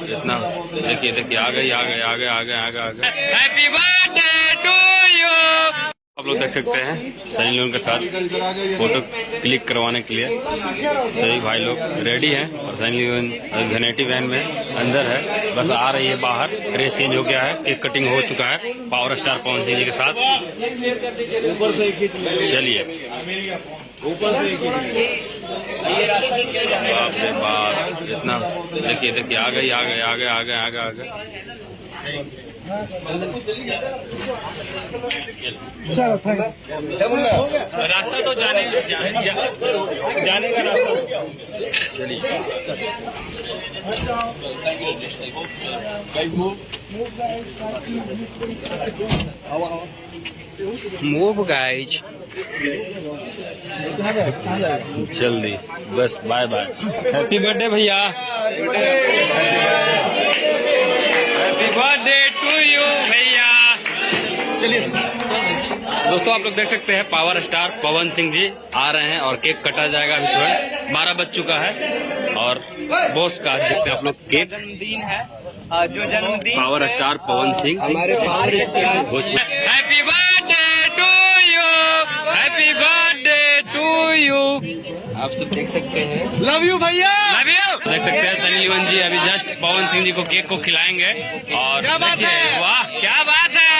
इतना देखिए देखिए आ गई हैप्पी बर्थडे टू यू। आप लोग देख सकते हैं सनी लियोन के साथ फोटो क्लिक करवाने के लिए सभी भाई लोग रेडी हैं और सनी लियोन वेनेटी वैन में अंदर है, बस आ रही है बाहर। ड्रेस चेंज हो गया है, केक कटिंग हो चुका है पावर स्टार पवन सिंह जी के साथ। चलिए बाप रे बाप, इतना देखिए देखिए आ गई रास्ता तो जाने का रास्ता। चलिए मूव गाइज, जल्दी बस बाय बाय। हैप्पी बर्थडे भैया, हैप्पी बर्थडे टू यू भैया। चलिए दोस्तों, आप लोग देख सकते हैं पावर स्टार पवन सिंह जी आ रहे हैं और केक कटा जाएगा अभी तुरंत। 12 बज चुका है और बॉस का देखते हैं आप लोग केक। जन्मदिन है जो जन्मदिन power star Pawan Singh, happy birthday to you, happy birthday to you. आप सब देख सकते हैं, लव यू भैया, लव यू। देख सकते हैं सनी लियोन जी अभी जस्ट पवन सिंह जी को केक को खिलाएंगे और देखिए वाह क्या बात है।